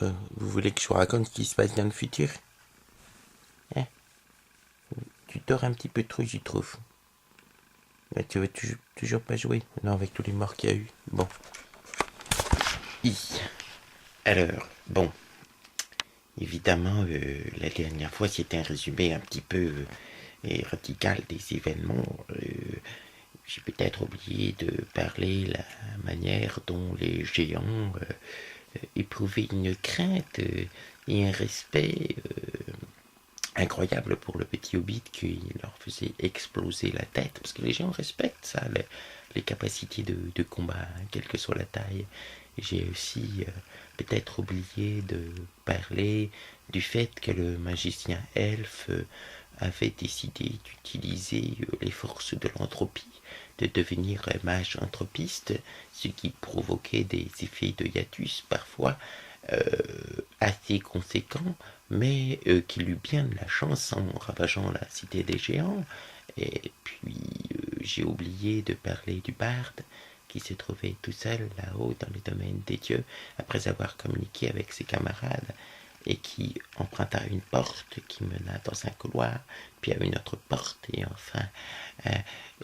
Vous voulez que je vous raconte ce qui se passe dans le futur? Hein? Tu dors un petit peu trop, j'y trouve. Tu veux toujours pas jouer? Non, avec tous les morts qu'il y a eu. Bon. Alors, bon. Évidemment, la dernière fois, c'était un résumé un petit peu radical des événements. J'ai peut-être oublié de parler la manière dont les géants éprouvaient une crainte et un respect incroyable pour le petit hobbit qui leur faisait exploser la tête, parce que les gens respectent ça, les capacités de combat, hein, quelle que soit la taille. J'ai aussi peut-être oublié de parler du fait que le magicien elfe avait décidé d'utiliser les forces de l'entropie, de devenir mage entropiste, ce qui provoquait des effets de hiatus parfois assez conséquents, mais qu'il eut bien de la chance en ravageant la cité des géants. Et puis j'ai oublié de parler du barde qui se trouvait tout seul là-haut dans les domaines des dieux après avoir communiqué avec ses camarades et qui emprunta une porte qui mena dans un couloir, puis à une autre porte, et enfin,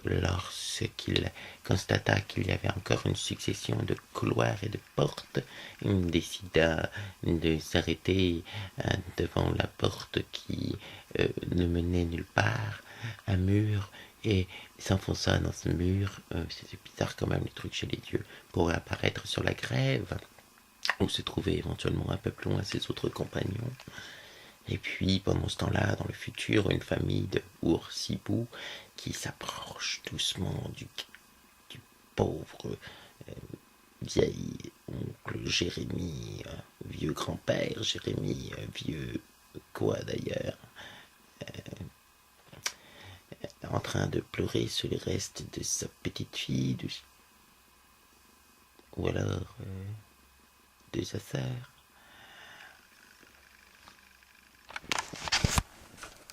lorsqu'il constata qu'il y avait encore une succession de couloirs et de portes, il décida de s'arrêter devant la porte qui ne menait nulle part, un mur, et s'enfonça dans ce mur, c'est bizarre quand même les trucs chez les dieux, pour apparaître sur la grève, où se trouvaient éventuellement un peu plus loin ses autres compagnons. Et puis, pendant ce temps-là, dans le futur, une famille de Oursibou qui s'approche doucement du pauvre vieil oncle Jérémie, vieux grand-père Jérémie, vieux quoi d'ailleurs, en train de pleurer sur les restes de sa petite fille, ou alors de sa sœur.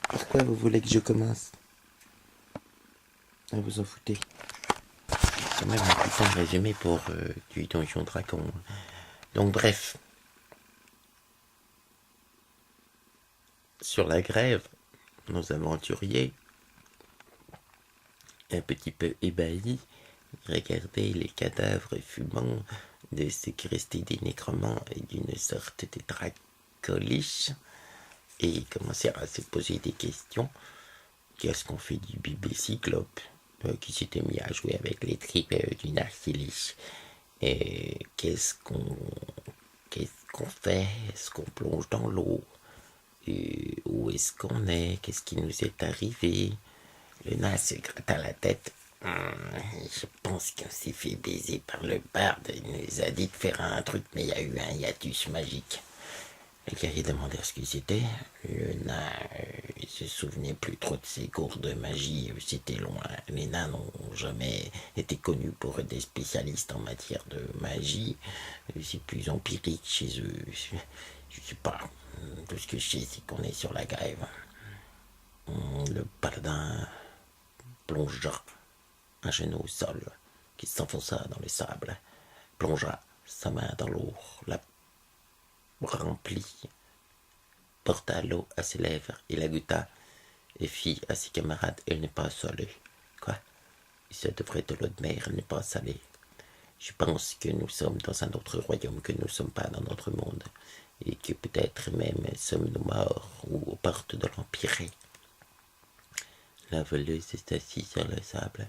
Pourquoi vous voulez que je commence? Vous en foutez. C'est quand même un putain de résumé pour du Donjon Dragon. Donc bref. Sur la grève, nos aventuriers, un petit peu ébahis, regardaient les cadavres fumants de ce qui restait des nécromants et d'une sorte de dracoliche et commencèrent à se poser des questions. Qu'est-ce qu'on fait du bébé cyclope qui s'était mis à jouer avec les tripes d'une archiliche? Et qu'est-ce qu'on fait? Est-ce qu'on plonge dans l'eau? Où est-ce qu'on est? Qu'est-ce qui nous est arrivé? Le nain se gratta la tête. Je pense qu'on s'est fait baiser par le barde. Il nous a dit de faire un truc, mais il y a eu un hiatus magique. Les guerriers demandèrent ce que c'était. Le nain se souvenait plus trop de ses cours de magie. C'était loin. Les nains n'ont jamais été connus pour être des spécialistes en matière de magie. C'est plus empirique chez eux. Je sais pas. Tout ce que je sais, c'est qu'on est sur la grève. Le paladin plongea un genou au sol, qui s'enfonça dans le sable, plongea sa main dans l'eau, la remplit, porta l'eau à ses lèvres et la goûta, et fit à ses camarades: elle n'est pas salée. Quoi? Ça devrait être de l'eau de mer, elle n'est pas salée. Je pense que nous sommes dans un autre royaume, que nous ne sommes pas dans notre monde, et que peut-être même sommes-nous morts ou aux portes de l'Empire. La voleuse est assise sur le sable,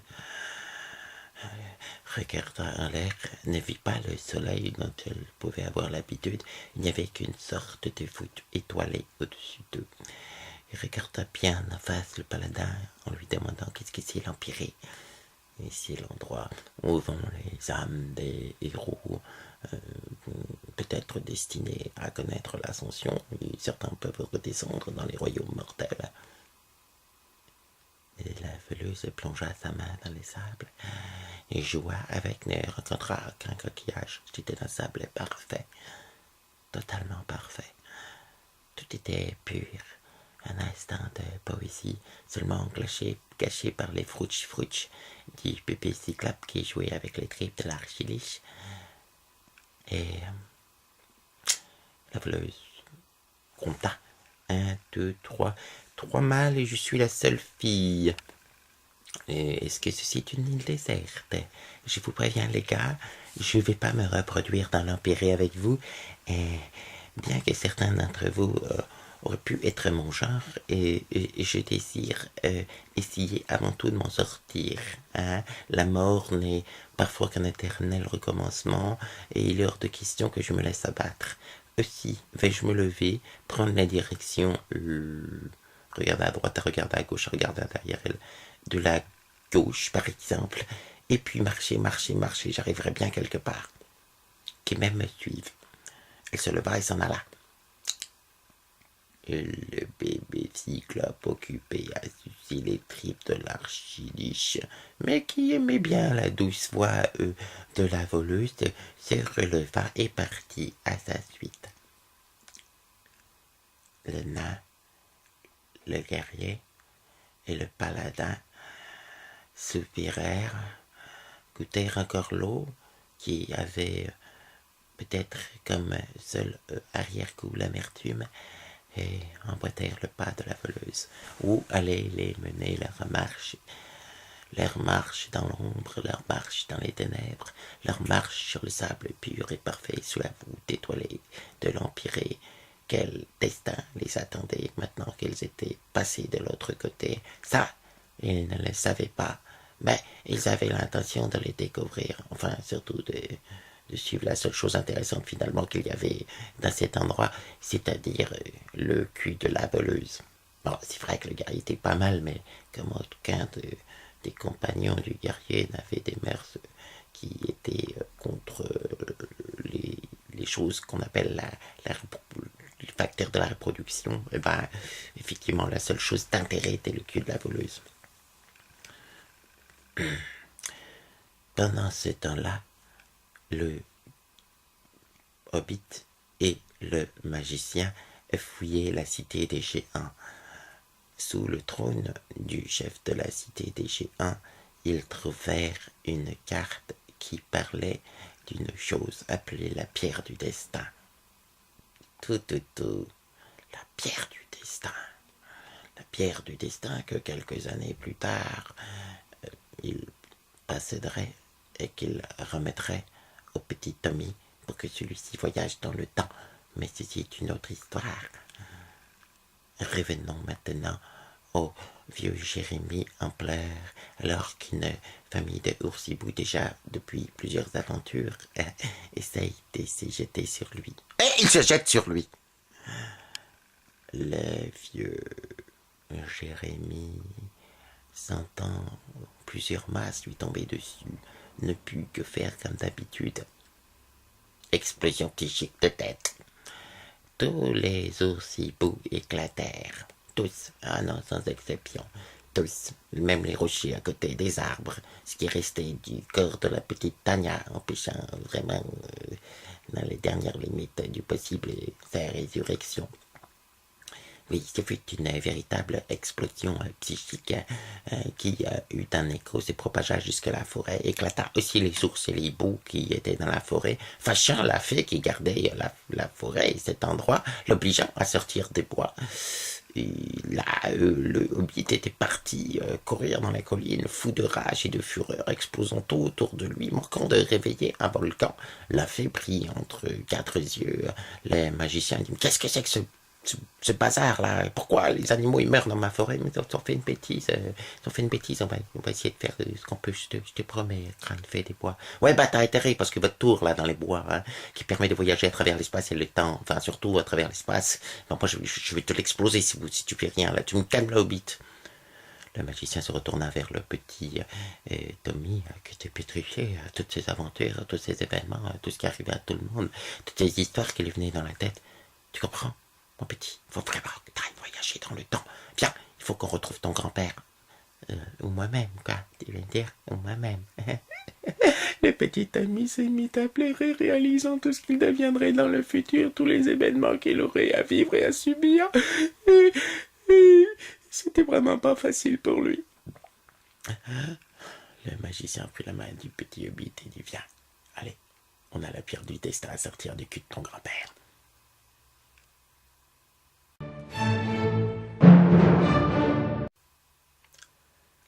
regarda en l'air, ne vit pas le soleil dont elle pouvait avoir l'habitude. Il n'y avait qu'une sorte de voûte étoilée au-dessus d'eux. Il regarda bien en face le paladin en lui demandant qu'est-ce que c'est l'Empire. Et c'est l'endroit où vont les âmes des héros, peut-être destinés à connaître l'ascension, et certains peuvent redescendre dans les royaumes mortels. Et la veleuse plongea sa main dans les sables et joua avec, ne rencontra aucun coquillage. C'était un sable parfait, totalement parfait. Tout était pur, un instant de poésie, seulement caché par les frouch du bébé cyclope qui jouait avec les tripes de l'archiliche. Et La voleuse compta. 1, 2, 3. 3 mâles et je suis la seule fille. Est-ce que ceci est une île déserte? Je vous préviens, les gars, je ne vais pas me reproduire dans l'Empire avec vous. Bien que certains d'entre vous auraient pu être mon genre, et je désire essayer avant tout de m'en sortir. Hein? La mort n'est parfois qu'un éternel recommencement, et il est hors de question que je me laisse abattre. Aussi, vais-je me lever, prendre la direction, regarder à droite, regarder à gauche, regarder derrière elle, de la gauche par exemple, et puis marcher, j'arriverai bien quelque part. Qui même me suive. Elle se leva et s'en alla. Et le bébé cyclope occupé à sucer les tripes de l'archiliche, mais qui aimait bien la douce voix de la voleuse, se releva et partit à sa suite. Le nain, le guerrier et le paladin soupirèrent, goûtèrent encore l'eau qui avait peut-être comme seul arrière-goût l'amertume, et emboîtèrent le pas de la voleuse, où allait les mener leur marche dans l'ombre, leur marche dans les ténèbres, leur marche sur le sable pur et parfait sous la voûte étoilée de l'Empyrée. Quel destin les attendait maintenant qu'ils étaient passés de l'autre côté? Ça, ils ne le savaient pas, mais ils avaient l'intention de les découvrir, enfin surtout de suivre la seule chose intéressante finalement qu'il y avait dans cet endroit, c'est-à-dire le cul de la voleuse. Bon, c'est vrai que le guerrier était pas mal, mais comme aucun des compagnons du guerrier n'avait des mœurs qui étaient contre les choses qu'on appelle les facteurs de la reproduction, et ben, effectivement, la seule chose d'intérêt était le cul de la voleuse. Pendant ce temps-là, le hobbit et le magicien fouillaient la cité des géants. Sous le trône du chef de la cité des géants, ils trouvèrent une carte qui parlait d'une chose appelée la pierre du destin. Tout, la pierre du destin. La pierre du destin que quelques années plus tard, il posséderait et qu'il remettrait au petit Tommy pour que celui-ci voyage dans le temps. Mais ceci est une autre histoire. Revenons maintenant au vieux Jérémie en pleurs, alors qu'une famille de oursibous, déjà depuis plusieurs aventures, essaye de se jeter sur lui. Et il se jette sur lui. Le vieux Jérémie, sentant plusieurs masses lui tomber dessus, ne put que faire comme d'habitude. Explosion psychique de tête. Tous les oursibous éclatèrent. Tous, ah non, sans exception. Tous, même les rochers à côté des arbres, ce qui restait du corps de la petite Tania, empêchant vraiment, dans les dernières limites du possible, sa résurrection. Oui, ce fut une véritable explosion psychique qui eut un écho, se propagea jusque la forêt, éclata aussi les ours et les hiboux qui étaient dans la forêt, fâchant la fée qui gardait la forêt et cet endroit, l'obligeant à sortir des bois. Et là, le hobbit était parti courir dans la colline, fou de rage et de fureur, explosant tout autour de lui, manquant de réveiller un volcan. La fée prit entre quatre yeux les magiciens et dit « Qu'est-ce que c'est que ce bazar-là, pourquoi les animaux ils meurent dans ma forêt? Mais ils ont fait une bêtise, on va essayer de faire ce qu'on peut, je te promets, crâne fait des bois. Ouais, bah t'as intérêt, parce que votre tour, là, dans les bois, hein, qui permet de voyager à travers l'espace et le temps, enfin, surtout à travers l'espace, bon, moi, je vais te l'exploser si tu fais rien, là, tu me calmes le hobbit. Le magicien se retourna vers le petit Tommy, qui était pétrifié à toutes ces aventures, à tous ces événements, à tout ce qui arrivait à tout le monde, toutes ces histoires qui lui venaient dans la tête. Tu comprends? Mon petit, il faut vraiment que tu ailles voyager dans le temps. Viens, il faut qu'on retrouve ton grand-père. Ou moi-même, quoi, tu viens de dire, ou moi-même. Le petit ami s'est mis à pleurer, réalisant tout ce qu'il deviendrait dans le futur, tous les événements qu'il aurait à vivre et à subir. C'était vraiment pas facile pour lui. Le magicien prit la main du petit hobbit et dit, viens, allez, on a la pierre du destin à sortir du cul de ton grand-père.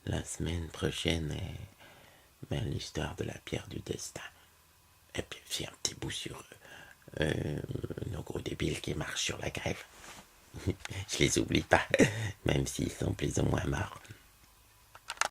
la semaine prochaine, l'histoire de la pierre du destin. Et puis aussi un petit bout sur nos gros débiles qui marchent sur la grève. Je les oublie pas, même s'ils sont plus ou moins morts.